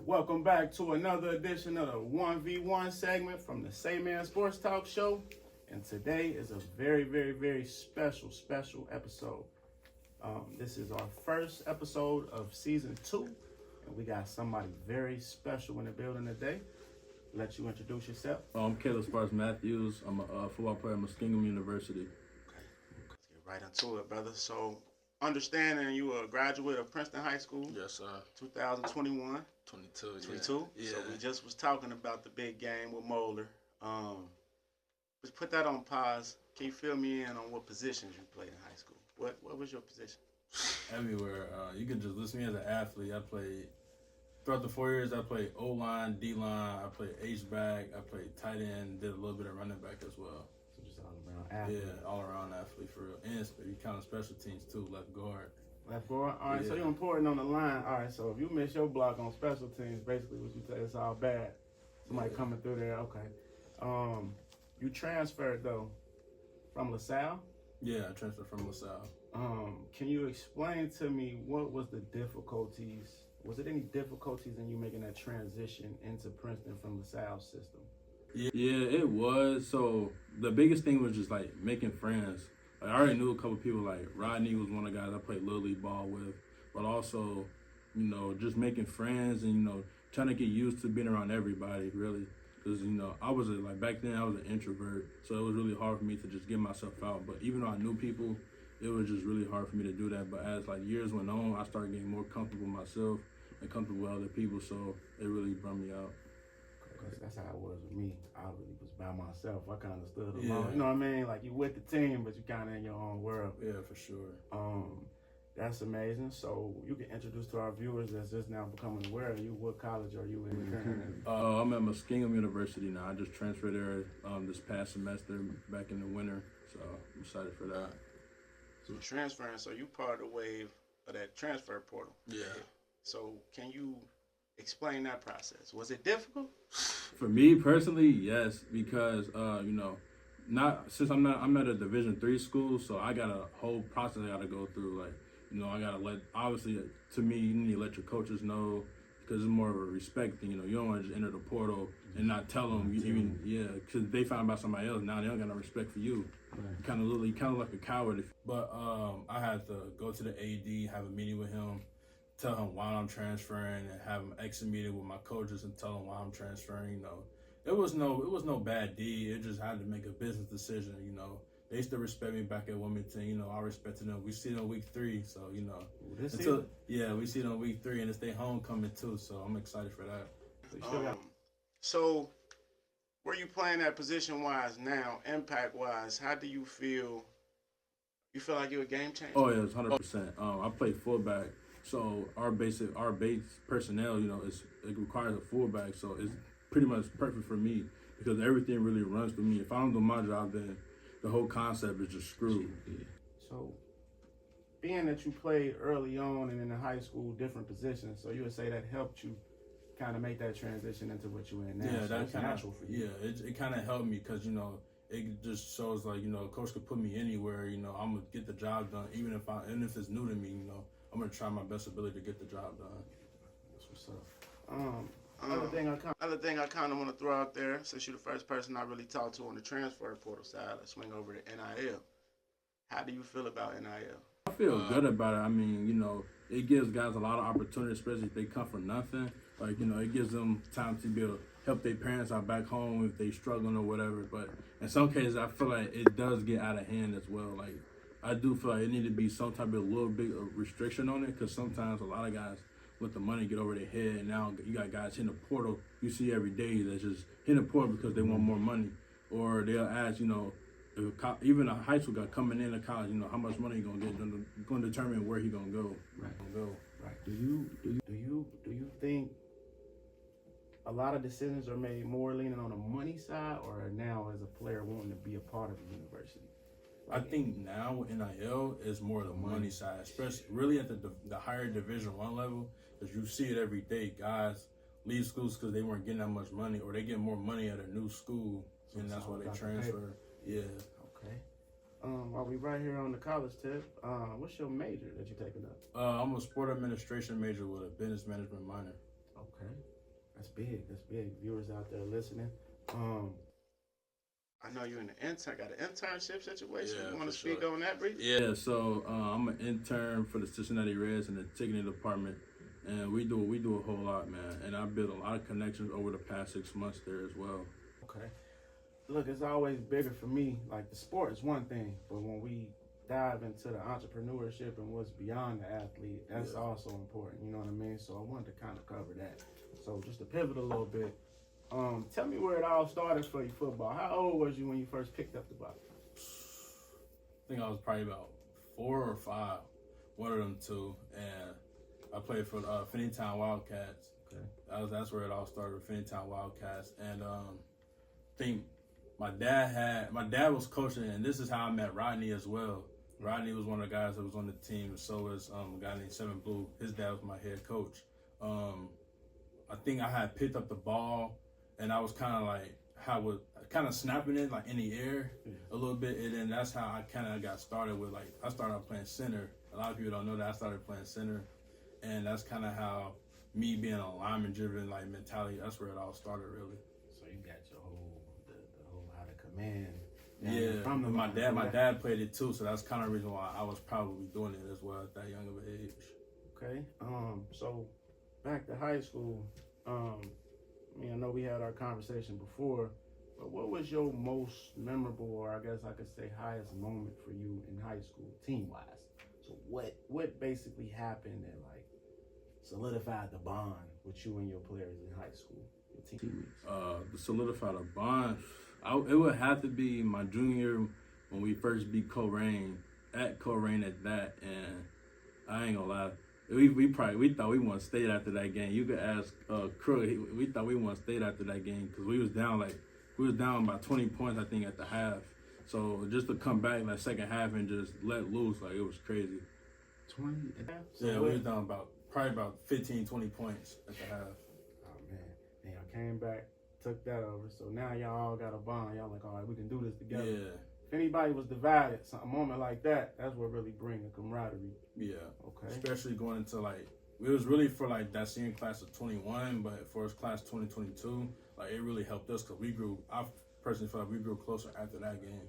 Welcome back to another edition of the 1v1 segment from the Say Man Sports Talk Show. And today is a very, very, very special episode. This is our first episode of season 2. And we got somebody very special in the building today. Let you introduce yourself. I'm Caleb Sparks Matthews. I'm a football player at Muskingum University. Okay, let's get right into it, brother. So, understanding you were a graduate of Princeton High School. Yes, sir. 2021. 22. 22? Yeah. So we just was talking about the big game with Moeller. Let's put that on pause. Can you fill me in on what positions you played in high school? What was your position? Everywhere. You can just list me as an athlete. I played, throughout the 4 years, I played O-line, D-line, I played H-back, I played tight end, did a little bit of running back as well. So just all around athlete. Yeah, all around athlete for real. And you count of special teams too, left guard. Left guard? All right, Yeah. so you're important on the line. All right, so if you miss your block on special teams, basically what you say, it's all bad. Somebody coming through there, okay. You transferred, though, from LaSalle? Yeah, I transferred from LaSalle. Can you explain to me what was the difficulties? Was it any difficulties in you making that transition into Princeton from LaSalle's system? Yeah, it was. So the biggest thing was just like making friends. Like, I already knew a couple people, like Rodney was one of the guys I played Little League ball with, but also, just making friends and, trying to get used to being around everybody, really. Because, back then I was an introvert, so it was really hard for me to just get myself out. But even though I knew people, it was just really hard for me to do that. But as, years went on, I started getting more comfortable with myself and comfortable with other people, so it really brought me out. That's how it was with me. I really was by myself. I kind of stood alone. Yeah. You know what I mean? Like, you with the team, but you kind of in your own world. Yeah, for sure. That's amazing. So you can introduce to our viewers that's just now becoming aware of you. What college are you in? I'm at Muskingum University now. I just transferred there this past semester back in the winter, so I'm excited for that. So transferring, so you part of the wave of that transfer portal. Yeah. So can you explain that process? Was it difficult? For me personally, yes, because I'm at a Division III school, so I got a whole process I got to go through. I got to obviously, to me, you need to let your coaches know, because it's more of a respect thing. You don't want to just enter the portal and not tell them, because they found out somebody else. Now they don't got no respect for you. Right. You kind of like a coward. But I had to go to the AD, have a meeting with him, tell him why I'm transferring, and have him exit meeting with my coaches and tell him why I'm transferring. It was no bad deed. It just had to make a business decision. They used to respect me back at Wilmington. I respected them. We see them week 3, so we see them week 3, and it's their homecoming too. So I'm excited for that. So where you playing that position wise now, impact wise? How do you feel? You feel like you're a game changer? Oh yeah, it's 100%. I play fullback. So our base personnel, it requires a fullback. So it's pretty much perfect for me because everything really runs through me. If I don't do my job, then the whole concept is just screwed. So being that you played early on and in the high school, different positions, so you would say that helped you kind of make that transition into what you're in now. Yeah, so that's natural for you. Yeah, it kind of helped me because, it just shows a coach could put me anywhere. I'm going to get the job done, even if it's new to me, I'm going to try my best ability to get the job done. That's what's up. Another thing I kind of want to throw out there, since you're the first person I really talked to on the transfer portal side, let's swing over to NIL. How do you feel about NIL? I feel good about it. I mean, it gives guys a lot of opportunity, especially if they come from nothing. It gives them time to be able to help their parents out back home if they struggling or whatever. But in some cases, I feel like it does get out of hand as well. I do feel like it need to be some type of a little bit of restriction on it, because sometimes a lot of guys let the money get over their head, and now you got guys hitting the portal you see every day that's just hitting the portal because they want more money. Or they'll ask, even a high school guy coming into college, how much money he gonna get, going to determine where he gonna go. Right. Do you think a lot of decisions are made more leaning on the money side, or now as a player wanting to be a part of the university? I think now with NIL is more the money side, especially really at the higher Division I level, because you see it every day. Guys leave schools because they weren't getting that much money, or they get more money at a new school, and that's why they transfer. Yeah. Okay. While we right here on the college tip, what's your major that you're taking up? I'm a sport administration major with a business management minor. Okay. That's big. That's big. Viewers out there listening. I know you're in the got an internship situation. Yeah, You want for to speak sure. on that, briefly? Yeah, so I'm an intern for the Cincinnati Reds in the ticketing department, and we do a whole lot, man. And I built a lot of connections over the past 6 months there as well. Okay. Look, it's always bigger for me. Like the sport is one thing, but when we dive into the entrepreneurship and what's beyond the athlete, that's also important. You know what I mean? So I wanted to kind of cover that. So just to pivot a little bit, tell me where it all started for you, football. How old was you when you first picked up the ball? I think I was probably about 4 or 5, one of them two, and I played for Finneytown Wildcats. Okay. That's where it all started with Finneytown Wildcats, and I think my dad was coaching, and this is how I met Rodney as well. Rodney was one of the guys that was on the team, so was a guy named Seven Blue. His dad was my head coach. I think I had picked up the ball, and I was kind of snapping it like in the air a little bit, and then that's how I kind of got started with I started out playing center. A lot of people don't know that I started playing center, and that's kind of how me being a lineman driven mentality. That's where it all started really. So you got your whole the whole how to command. Yeah, from my dad played it too, so that's kind of the reason why I was probably doing it as well at that young of an age. Okay. So back to high school. I know we had our conversation before, but what was your most memorable, or I guess I could say highest moment for you in high school, team-wise? So what basically happened that solidified the bond with you and your players in high school, your teammates? To solidify the bond, it would have to be my junior year when we first beat Colerain at that, and I ain't gonna lie. We thought we won state after that game. You could ask Crook. We thought we won state after that game because we was down by 20 points I think at the half. So just to come back in that second half and just let loose, it was crazy. 20 at half? Yeah, we was down probably about 15, 20 points at the half. Oh man, and y'all came back, took that over. So now y'all all got a bond. Y'all all right, we can do this together. Yeah. If anybody was divided, a moment like that, that's what really bring a camaraderie. Yeah. Okay. Especially going into it was really for that senior class of 21, but for us class 2022, it really helped us because I personally felt we grew closer after that game.